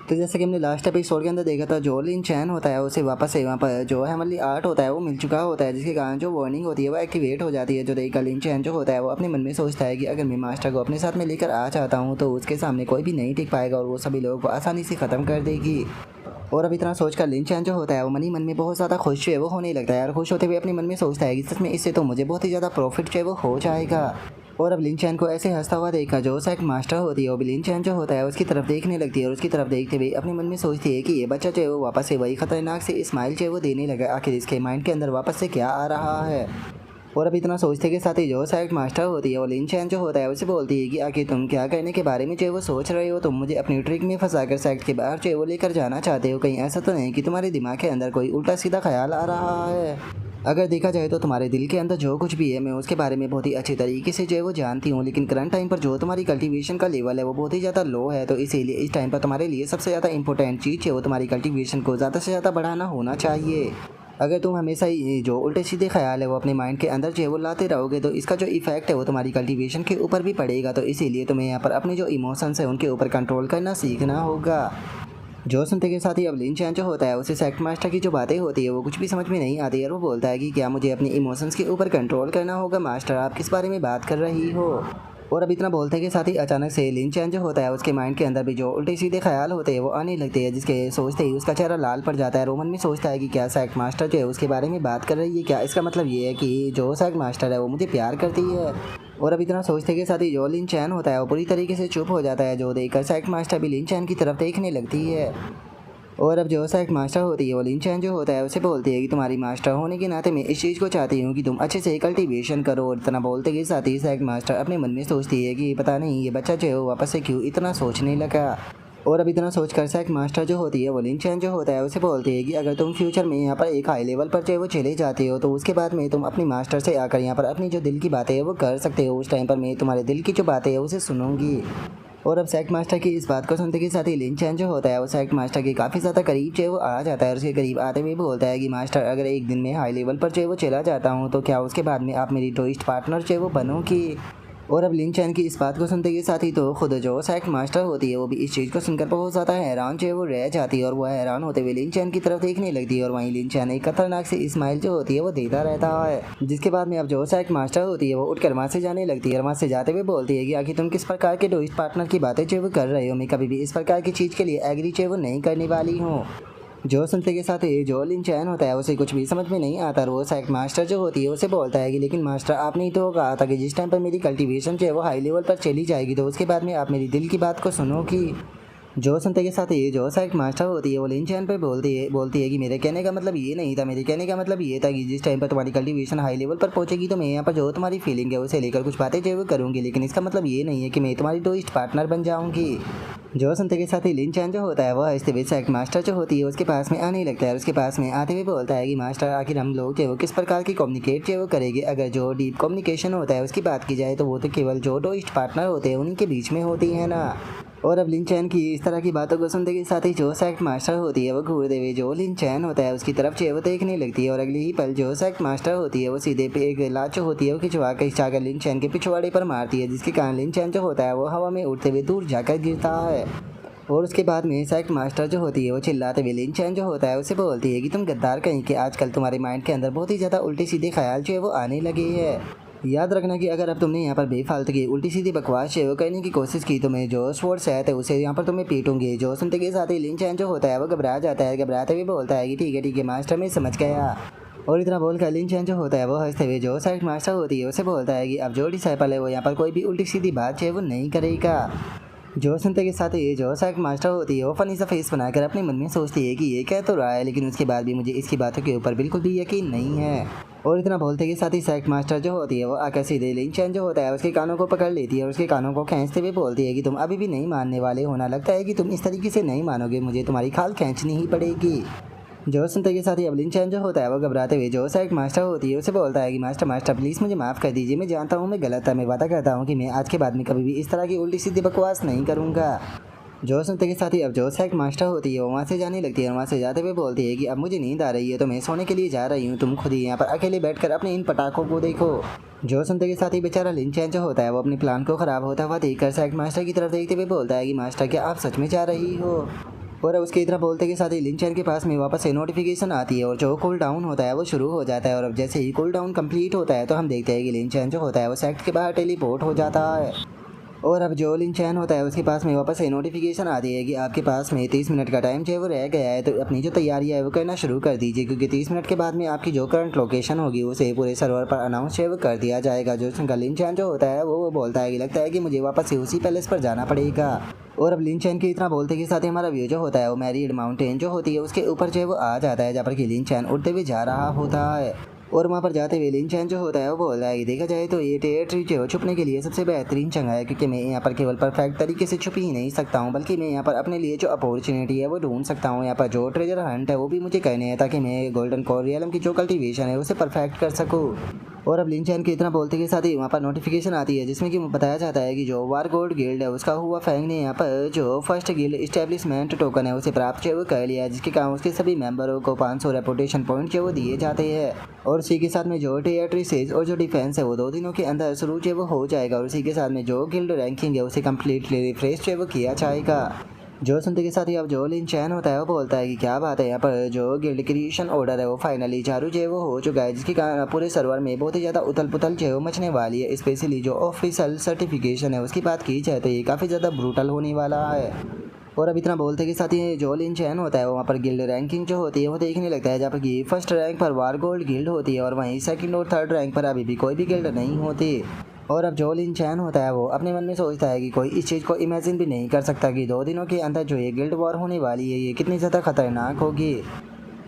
तो जैसे कि हमने लास्ट एपिसोड के अंदर देखा था, जो लिन चैन होता है उसे वापस से वहाँ पर जो है हमारी आर्ट होता है वो मिल चुका होता है, जिसके कारण जो वार्निंग होती है वो एक्टिवेट हो जाती है। जो देखकर लिन चैन जो होता है वो अपने मन में सोचता है कि अगर मैं मास्टर को अपने साथ में लेकर आ चाहता हूँ तो उसके सामने कोई भी नहीं टिक पाएगा और वो सभी लोगों को आसानी से ख़त्म कर देगी। और अब इतना सोचकर लिन चैन जो होता है वो मन ही मन में बहुत ज़्यादा खुश जो है वो होने लगता है और खुश होते हुए अपने मन में सोचता है कि सच में इससे तो मुझे बहुत ही ज़्यादा प्रॉफिट जो है वो हो जाएगा। और अब लिन चैन को ऐसे हंसता हुआ देखा जो सेक्ट मास्टर होती है वो भी लिन चैन जो होता है उसकी तरफ देखने लगती है और उसकी तरफ देखते हुए अपने मन में सोचती है कि ये बच्चा जो है वो वापस से वही खतरनाक से स्माइल जो है वो देने लगा। आखिर इसके माइंड के अंदर वापस से क्या आ रहा है। और अब इतना सोचते के साथ ही जो सेक्ट मास्टर होती है वो लिन चैन जो होता है उसे बोलती है कि आखिर तुम क्या करने के बारे में जो है वो सोच रहे हो। तुम मुझे अपनी ट्रिक में फंसाकर सेक्ट के बाहर जो है वो लेकर जाना चाहते हो। कहीं ऐसा तो नहीं कि तुम्हारे दिमाग के अंदर कोई उल्टा सीधा ख्याल आ रहा है। अगर देखा जाए तो तुम्हारे दिल के अंदर जो कुछ भी है मैं उसके बारे में बहुत ही अच्छे तरीके से जो है वो जानती हूँ, लेकिन करंट टाइम पर जो तुम्हारी कल्टीवेशन का लेवल है वो बहुत ही ज़्यादा लो है। तो इसीलिए इस टाइम पर तुम्हारे लिए सबसे ज़्यादा इंपॉर्टेंट चीज़ है वो तुम्हारी कल्टीवेशन को ज़्यादा से ज़्यादा बढ़ाना होना चाहिए। अगर तुम हमेशा ही जो उल्टे सीधे ख्याल है वो अपने माइंड के अंदर जो है वो लाते रहोगे तो इसका जो इफेक्ट है वो तुम्हारी कल्टीवेशन के ऊपर भी पड़ेगा। तो इसीलिए तुम्हें यहाँ पर अपने जो इमोशंस है उनके ऊपर कंट्रोल करना सीखना होगा। जो सुनते के साथ ही अब लिन चैन जो होता है उसे सेक्ट मास्टर की जो बातें होती है वो कुछ भी समझ में नहीं आती है और वो बोलता है कि क्या मुझे अपने इमोशंस के ऊपर कंट्रोल करना होगा। मास्टर आप किस बारे में बात कर रही हो। और अब इतना बोलते के साथ ही अचानक से लिन चैन जो होता है उसके माइंड के अंदर भी जो उल्टे सीधे ख्याल होते हैं वो आने लगते हैं, जिसके सोचते ही उसका चेहरा लाल पड़ जाता है। रोमन में सोचता है कि क्या सेक्ट मास्टर जो है उसके बारे में बात कर रही है, क्या इसका मतलब ये है कि जो सेक्ट मास्टर है वो मुझे प्यार करती है। और अब इतना सोचते के साथ ही जो लिन चैन होता है वो पूरी तरीके से चुप हो जाता है। जो देखकर सेक्ट मास्टर भी लिन चैन की तरफ देखने लगती है। और अब जो सेक्ट मास्टर होती है वो लिन चैन जो होता है उसे बोलती है कि तुम्हारी मास्टर होने के नाते मैं इस चीज़ को चाहती हूँ कि तुम अच्छे से कल्टीवेशन करो। और इतना बोलते के साथ ही सेक्ट मास्टर अपने मन में सोचती है कि पता नहीं ये बच्चा जो है वो वापस से क्यों इतना सोचने लगा। और अब इतना सोचकर सेक्ट मास्टर जो होती है वो लिन चैन जो होता है उसे बोलती है कि अगर तुम फ्यूचर में यहाँ पर एक हाई लेवल पर जो है वो चले जाते हो तो उसके बाद में तुम अपनी मास्टर से आकर यहाँ पर अपनी जो दिल की बातें है वो कर सकते हो। उस टाइम पर मैं तुम्हारे दिल की जो बातें है उसे सुनूंगी। और अब सेक्ट मास्टर की इस बात को सुनते के साथ ही लिन चैन जो होता है वो सेक्ट मास्टर के काफ़ी ज़्यादा करीब जो है वो आ जाता है और उसके करीब आते हुए बोलता है कि मास्टर अगर एक दिन में हाई लेवल पर जो है वो चला जाता हूँ तो क्या उसके बाद में आप मेरी ट्विस्ट पार्टनर जो है वो बनोगी। और अब लिन चैन की इस बात को सुनते के साथ ही तो खुद जो सेक्ट मास्टर होती है वो भी इस चीज़ को सुनकर बहुत ज़्यादा हैरान जो है वो रह जाती है और वो हैरान होते हुए लिन चैन की तरफ देखने लगती है। और वहीं लिन चैन एक खतरनाक से स्माइल जो होती है वो देता रहता है, जिसके बाद में अब जो सेक्ट मास्टर होती है वो उठकर वहाँ से जाने लगती है और वहाँ से जाते हुए बोलती है कि आखिर तुम किस प्रकार के ट्विस्ट पार्टनर की बातें जो वो कर रहे हो। मैं कभी भी इस प्रकार की चीज़ के लिए एग्री जो वो नहीं करने वाली हूँ। जो सुनते के साथ ही जो लिन चैन होता है उसे कुछ भी समझ में नहीं आता और वो सेक्ट मास्टर जो होती है उसे बोलता है कि लेकिन मास्टर आपने ही तो कहा था कि जिस टाइम पर मेरी कल्टीवेशन जो है वो हाई लेवल पर चली जाएगी तो उसके बाद में आप मेरी दिल की बात को सुनोगी। जो सुनते के साथ ही जो सेक्ट मास्टर होती है वो लिन चैन पर बोलती है कि मेरे कहने का मतलब ये नहीं था। मेरे कहने का मतलब ये था कि जिस टाइम पर तुम्हारी कल्टीवेशन हाई लेवल पर पहुंचेगी तो मैं यहाँ पर जो तुम्हारी फीलिंग है उसे लेकर कुछ बातें जो वो करूँगी, लेकिन इसका मतलब ये नहीं है कि मैं तुम्हारी ट्विस्ट पार्टनर बन जाऊँगी। जो सुनते के साथ ही लिन चैन जो होता है वह हंसते हुए सेक्ट मास्टर जो होती है उसके पास में आने लगता है। उसके पास में आते हुए बोलता है कि मास्टर आखिर हम लोग जो वो किस प्रकार की कम्युनिकेट जो वो करेंगे। अगर जो डीप कम्युनिकेशन होता है उसकी बात की जाए तो वो तो केवल जो ट्विस्ट पार्टनर होते हैं उन्हीं के बीच में होती है ना। और अब लिन चैन की इस तरह की बातों को सुनते के साथ ही जो सेक्ट मास्टर होती है वो घूरते हुए जो लिन चैन होता है उसकी तरफ जो वो देखने लगती है और अगली ही पल जो सेक्ट मास्टर होती है वो सीधे पे एक लाच जो होती है वो खिंचवाकर लिन चैन के पिछवाड़े पर मारती है, जिसके कारण लिन चैन जो होता है वो हवा में उड़ते हुए दूर जाकर गिरता है। और उसके बाद में सेक्ट मास्टर जो होती है वो चिल्लाते हुए लिन चैन जो होता है उसे बोलती है कि तुम गद्दार कहीं के आजकल तुम्हारे माइंड के अंदर बहुत ही ज़्यादा उल्टे सीधे ख्याल जो है वो आने लगे हैं। याद रखना कि अगर अब तुमने यहाँ पर बेफालतू की उल्टी सीधी बकवास है वो करने की कोशिश की तो मैं जो स्वॉर्ड सेट है उसे यहाँ पर तुम्हें पीटूंगी। जो सुनते के साथ ही लिन चैन जो होता है वो घबरा जाता है, घबराते हुए बोलता है कि ठीक है मास्टर मैं समझ गया। और इतना बोलकर लिन चैन जो होता है वो हंसते हुए जो सेक्ट मास्टर होती है उसे बोलता है कि अब जो डिसाइपल है वो यहाँ पर कोई भी उल्टी सीधी बात है वो नहीं करेगा। जो सुनते के साथ ही जो सेक्ट मास्टर होती है वो फनी सा फेस बनाकर अपने मन में सोचती है कि ये कह तो रहा है लेकिन उसके बाद भी मुझे इसकी बातों के ऊपर बिल्कुल भी यकीन नहीं है। और इतना बोलते के साथ ही सेक्ट मास्टर जो होती है वो आकर सीधे लिन चैन जो होता है उसके कानों को पकड़ लेती है और उसके कानों को खींचते हुए बोलती है कि तुम अभी भी नहीं मानने वाले होना, लगता है कि तुम इस तरीके से नहीं मानोगे, मुझे तुम्हारी खाल खींचनी ही पड़ेगी। जो सुनते के साथ ही अब लिन चैन जो होता है वो घबराते हुए जो सेक्ट मास्टर होती है उसे बोलता है कि मास्टर प्लीज़ मुझे माफ़ कर दीजिए, मैं जानता हूँ मैं गलत था, मैं वादा करता हूँ कि मैं आज के बाद में कभी भी इस तरह की उल्टी सीधी बकवास नहीं करूँगा। जो सुनते के साथ ही अब जो सेक्ट मास्टर होती है वो वहाँ से जाने लगती है और वहाँ से जाते हुए बोलती है कि अब मुझे नींद आ रही है तो मैं सोने के लिए जा रही हूँ, तुम खुद ही यहाँ पर अकेले बैठकर अपने इन पटाखों को देखो। जो सुनते के साथ ही बेचारा लिन चैन जो होता है वो अपने प्लान को ख़राब होता हुआ देखकर सेक्ट मास्टर की तरफ देखते हुए बोलता है कि मास्टर क्या आप सच में जा रही हो। और उसके इतना बोलते के साथ ही लिन चैन के पास में वापस से नोटिफिकेशन आती है और जो कूल डाउन होता है वो शुरू हो जाता है। और अब जैसे ही कूल डाउन कंप्लीट होता है तो हम देखते हैं कि लिन चैन जो होता है वो सेक्ट के बाहर टेलीपोर्ट हो जाता है। और अब जो लिन चैन होता है उसके पास में वापस से नोटिफिकेशन आती है कि आपके पास में 30 मिनट का टाइम जो है वो रह गया है, तो अपनी जो तैयारी है वो करना शुरू कर दीजिए, क्योंकि 30 मिनट के बाद में आपकी जो करंट लोकेशन होगी उसे पूरे सर्वर पर अनाउंस जो कर दिया जाएगा। जो उसका लिन चैन जो होता है वो बोलता है कि लगता है कि मुझे वापस से उसी पैलेस पर जाना पड़ेगा। और अब लिन चैन के इतना बोलते के साथ ही हमारा व्यू जो होता है वो मैरिड माउंटेन जो होती है उसके ऊपर जो है वो आ जाता है, जहाँ पर कि लिन चैन उड़ते हुए जा रहा होता है। और वहाँ पर जाते हुए लिन चैन जो होता है वो बोल रहा है कि देखा जाए तो ये टेरिटरी जो है छुपने के लिए सबसे बेहतरीन जगह है, क्योंकि मैं यहाँ पर केवल परफेक्ट तरीके से छुप ही नहीं सकता हूँ, बल्कि मैं यहाँ पर अपने लिए जो अपॉर्चुनिटी है वो ढूंढ सकता हूँ। यहाँ पर जो ट्रेजर हंट है वो भी मुझे करने है, ताकि मैं गोल्डन कोर रियलम की जो कल्टीवेशन है उसे परफेक्ट कर सकूँ। और अब लिन चैन के इतना बोलते के साथ ही वहाँ पर नोटिफिकेशन आती है जिसमें कि बताया जाता है कि जो वार गोल्ड गिल्ड है उसका हुआ फैंग ने यहाँ पर जो फर्स्ट गिल्ड इस्टेब्लिशमेंट टोकन है उसे प्राप्त जो वो कर लिया है, जिसके कारण उसके सभी मेंबरों को 500 रेपुटेशन पॉइंट जो वो दिए जाते हैं। और उसी के साथ में जो टेरिटरी सेज और जो डिफेंस है वो 2 दिनों के अंदर शुरू जो वो हो जाएगा। और उसी के साथ में जो गिल्ड रैंकिंग है उसे कम्प्लीटली रिफ्रेश जो वो किया जाएगा। जो सुनते के साथ ही अब जो लिन चैन होता है वो बोलता है कि क्या बात है, यहाँ पर जो गिल्ड क्रिएशन ऑर्डर है वो फाइनली चालू जो है वो हो चुका है, जिसके कारण पूरे सर्वर में बहुत ही ज़्यादा उथल पुथल जो है वो मचने वाली है। स्पेशली जो ऑफिशियल सर्टिफिकेशन है उसकी बात की जाए तो ये काफ़ी ज़्यादा ब्रूटल होने वाला है। और अब इतना बोलते के साथ ही जो लिन चैन होता है वो वहाँ पर गिल्ड रैंकिंग जो होती है वो देखने लगता है, जहाँ पर कि फर्स्ट रैंक पर वार गोल्ड गिल्ड होती है और वहीं सेकंड और थर्ड रैंक पर अभी भी कोई भी गिल्ड नहीं होती। और अब जो लिन चैन होता है वो अपने मन में सोचता है कि कोई इस चीज़ को इमेजिन भी नहीं कर सकता कि 2 दिनों के अंदर जो ये गिल्ड वॉर होने वाली है ये कितनी ज़्यादा खतरनाक होगी,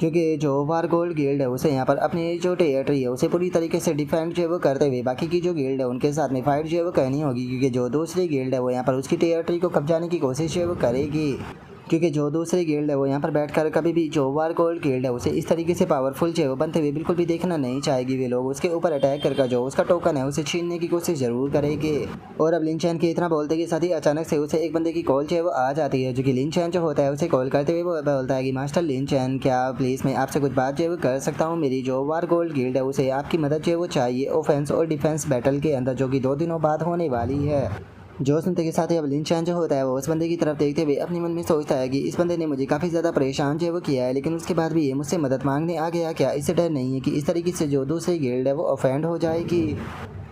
क्योंकि जो वार गोल्ड गिल्ड है उसे यहाँ पर अपनी जो टेरिटरी है उसे पूरी तरीके से डिफेंड जो है वो करते हुए बाकी की जो गिल्ड है उनके साथ में फाइट जो है वो करनी होगी, क्योंकि जो दूसरी गिल्ड है वो यहाँ पर उसकी टेरिटरी को कब्जाने की कोशिश जो है वो करेगी। क्योंकि जो दूसरी गिल्ड है वो यहाँ पर बैठकर कभी भी जो वार गोल्ड गिल्ड है उसे इस तरीके से पावरफुल जो है वो बनते हुए बिल्कुल भी देखना नहीं चाहेगी। वे लोग उसके ऊपर अटैक करके जो उसका टोकन है उसे छीनने की कोशिश जरूर करेंगे। और अब लिन चैन के इतना बोलते के साथ ही अचानक से उसे एक बंदे की कॉल जो है वो आ जाती है, जो कि लिन चैन जो होता है उसे कॉल करते हुए वो बोलता है कि मास्टर लिन चैन, क्या प्लीज़ मैं आपसे कुछ बात जो है वो कर सकता हूँ। मेरी जो वार गोल्ड गिल्ड है उसे आपकी मदद जो है वो चाहिए ऑफेंस और डिफेंस बैटल के अंदर, जो कि 2 दिनों बाद होने वाली है। जो सुनते के साथ ही अब लिन चैन जो होता है वो उस बंदे की तरफ देखते हुए अपने मन में सोचता है कि इस बंदे ने मुझे काफ़ी ज़्यादा परेशान जो है वो किया है, लेकिन उसके बाद भी ये मुझसे मदद मांगने आ गया, क्या इससे डर नहीं है कि इस तरीके से जो दूसरी गिल्ड है वो ऑफेंड हो जाएगी।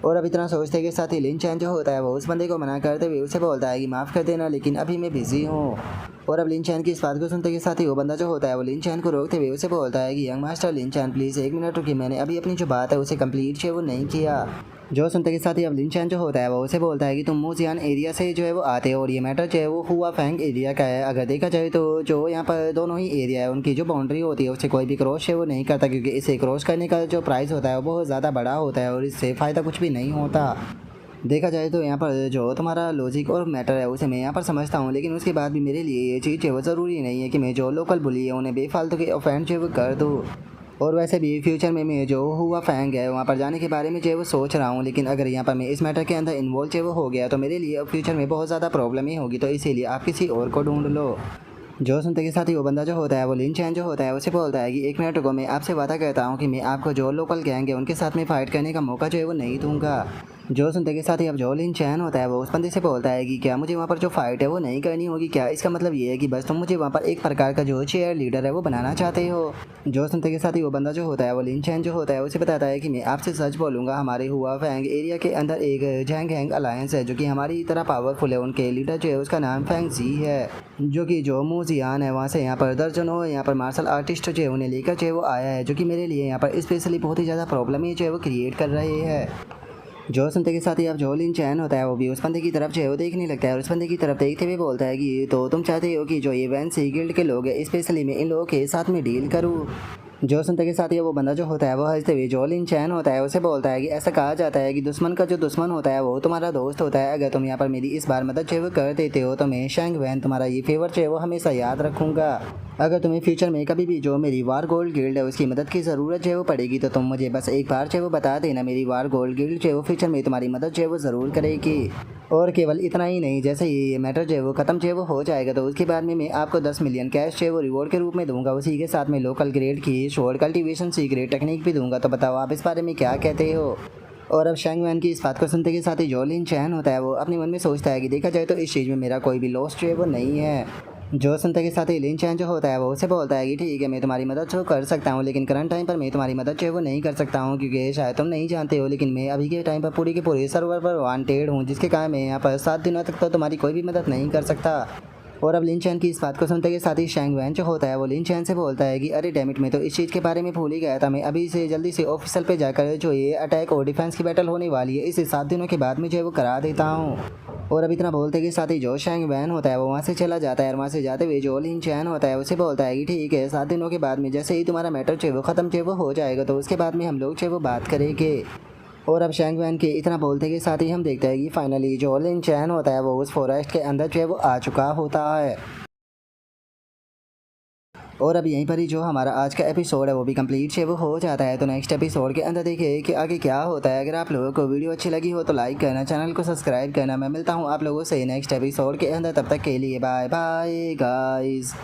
और अब इतना सोचते के साथ ही लिन चैन जो होता है वो उस बंदे को मना करते हुए उसे बोलता है कि माफ़ कर देना लेकिन अभी मैं बिजी हूँ। और अब लिन चैन की इस बात को सुनते के साथ ही वो बंदा जो होता है वो लिन चैन को रोकते हुए उसे बोलता है कि young master Lin Chan please 1 minute रुकिए, मैंने अभी अपनी जो बात है उसे कंप्लीट जो है वो नहीं किया। जो सुनते के साथ ही अब लिन चैन जो होता है वो उसे बोलता है कि तुम मूजियान एरिया से जो है वो आते हो और ये मैटर जो है वो हुआ फैंग एरिया का है। अगर देखा जाए तो जो यहाँ पर दोनों ही एरिया है उनकी जो बाउंड्री होती है उससे कोई भी क्रॉस है वो नहीं करता, क्योंकि इसे क्रॉस करने का जो प्राइस होता है वो बहुत ज़्यादा बड़ा होता है और इससे फ़ायदा कुछ भी नहीं होता। देखा जाए तो यहाँ पर जो तुम्हारा लॉजिक और मैटर है उसे मैं यहाँ पर समझता हूँ, लेकिन उसके बाद भी मेरे लिए ये चीज़ वो ज़रूरी नहीं है कि मैं जो लोकल बुली है उन्हें बेफालतू के ऑफेंड जो वो कर दूँ। और वैसे भी फ्यूचर में मैं जो हुआ फैंग है वहाँ पर जाने के बारे में जो है वो सोच रहा हूँ, लेकिन अगर यहाँ पर मैं इस मैटर के अंदर इन्वॉल्व जो वो हो गया तो मेरे लिए फ्यूचर में बहुत ज़्यादा प्रॉब्लम ही होगी, तो इसीलिए आप किसी और को ढूंढ लो। जो सुनते के साथ ही वो बंदा जो होता है वो लिन चैन जो होता है उसे बोलता है कि 1 मिनट रुको, मैं आपसे वादा करता हूँ कि मैं आपको जो लोकल गैंग है उनके साथ में फ़ाइट करने का मौका जो है वो नहीं दूंगा। जो सुनते के साथ ही अब जो लिन चैन होता है वो उस बंदे से बोलता है कि क्या मुझे वहाँ पर जो फाइट है वो नहीं करनी होगी, क्या इसका मतलब ये है कि बस तुम मुझे वहाँ पर एक प्रकार का जो चेयर लीडर है वो बनाना चाहते हो। जो सुनते के साथ ही वो बंदा जो होता है वो लिन चैन जो होता है उसे बताता है कि मैं आपसे सच बोलूँगा, हमारे हुआ फैंग एरिया के अंदर एक जैंग हैंग अलायंस है जो कि हमारी तरह पावरफुल है। उनके लीडर जो है उसका नाम फैंग जी है, जो कि जो मूजियान है वहाँ से यहाँ पर दर्जनों यहाँ पर मार्शल आर्टिस्ट जो है उन्हें लेकर जो है वो आया है, जो कि मेरे लिए यहाँ पर स्पेशली बहुत ही ज़्यादा प्रॉब्लम ही जो है वो क्रिएट कर रहे हैं। जो सुनते के साथ ही अब जो लिन चैन होता है वो भी उस बंदे की तरफ जो है वो देखने लगता है और उस बंदे की तरफ देखते हुए बोलता है कि तो तुम चाहते हो कि जो ये वैन सी गिल्ड के लोग हैं स्पेशली मैं इन लोगों के साथ में डील करूँ। जो सुनते के साथ ही वो बंदा जो होता है वो हंसते हुए जो लिन चैन होता है उसे बोलता है कि ऐसा कहा जाता है कि दुश्मन का जो दुश्मन होता है वो तुम्हारा दोस्त होता है। अगर तुम यहाँ पर मेरी इस बार मदद जो है वो कर देते हो तो मैं शैंग वैन तुम्हारा ये फेवर जो है वो हमेशा याद रखूँगा। अगर तुम्हें फ्यूचर में कभी भी जो मेरी वार गोल्ड गिल्ड है उसकी मदद की ज़रूरत जो है वो पड़ेगी तो तुम मुझे बस एक बार जो है वो बता देना, मेरी वार गोल्ड गिल्ड जो है वो फ्यूचर में तुम्हारी मदद जो है वो ज़रूर करेगी। और केवल इतना ही नहीं, जैसे ये मैटर जो है वो ख़त्म जो है वो हो जाएगा तो उसके बाद में मैं आपको 10 मिलियन कैश जो है वो रिवॉर्ड के रूप में दूंगा, उसी के साथ में लोकल ग्रेड की शोर कल्टीवेशन सीक्रेट टेक्निक भी दूंगा। तो बताओ आप इस बारे में क्या कहते हो। और अब शैंग वैन की इस बात को सुनते के साथ ही जो लिन चैन होता है वो अपने मन में सोचता है कि देखा जाए तो इस चीज़ में मेरा कोई भी लॉस जो है वो नहीं है, जो सुनते के साथ ही लिन चैन जो होता है वो उसे बोलता है कि ठीक है मैं तुम्हारी मदद तो कर सकता हूँ, लेकिन करंट टाइम पर मैं तुम्हारी मदद जो है वो नहीं कर सकता हूँ, क्योंकि शायद तुम नहीं जानते हो लेकिन मैं अभी के टाइम पर पूरी की पूरी सर्वर पर वांटेड हूँ, जिसके कारण मैं यहाँ पर 7 दिनों तक तो तुम्हारी कोई भी मदद नहीं कर सकता। और अब लिन चैन की इस बात को सुनते के साथ ही शैंग वैन जो होता है वो लिन चैन से बोलता है कि अरे डैमिट मैं तो इस चीज़ के बारे में भूल ही गया था, मैं अभी से जल्दी से ऑफिशियल पे जाकर जो ये अटैक और डिफेंस की बैटल होने वाली है इसे 7 दिनों के बाद में जो है वो करा देता हूँ। और अब इतना बोलते के साथ ही जो शैंग वैन होता है वो वहाँ से चला जाता है, और वहाँ से जाते हुए जो लिन चैन होता है उसे बोलता है कि ठीक है 7 दिनों के बाद में जैसे ही तुम्हारा मैटर जो है वो ख़त्म जो है वो हो जाएगा तो उसके बाद में हम लोग जो है वो बात करेंगे। और अब शैंग वैन के इतना बोलते के साथ ही हम देखते हैं कि फाइनली जो लिन चैन होता है वो उस फॉरेस्ट के अंदर जो है वो आ चुका होता है। और अब यहीं पर ही जो हमारा आज का एपिसोड है वो भी कंप्लीट है वो हो जाता है। तो नेक्स्ट एपिसोड के अंदर देखिए कि आगे क्या होता है। अगर आप लोगों को वीडियो अच्छी लगी हो तो लाइक करना, चैनल को सब्सक्राइब करना। मैं मिलता हूँ आप लोगों से नेक्स्ट एपिसोड के अंदर, तब तक के लिए बाय बाय गाइस।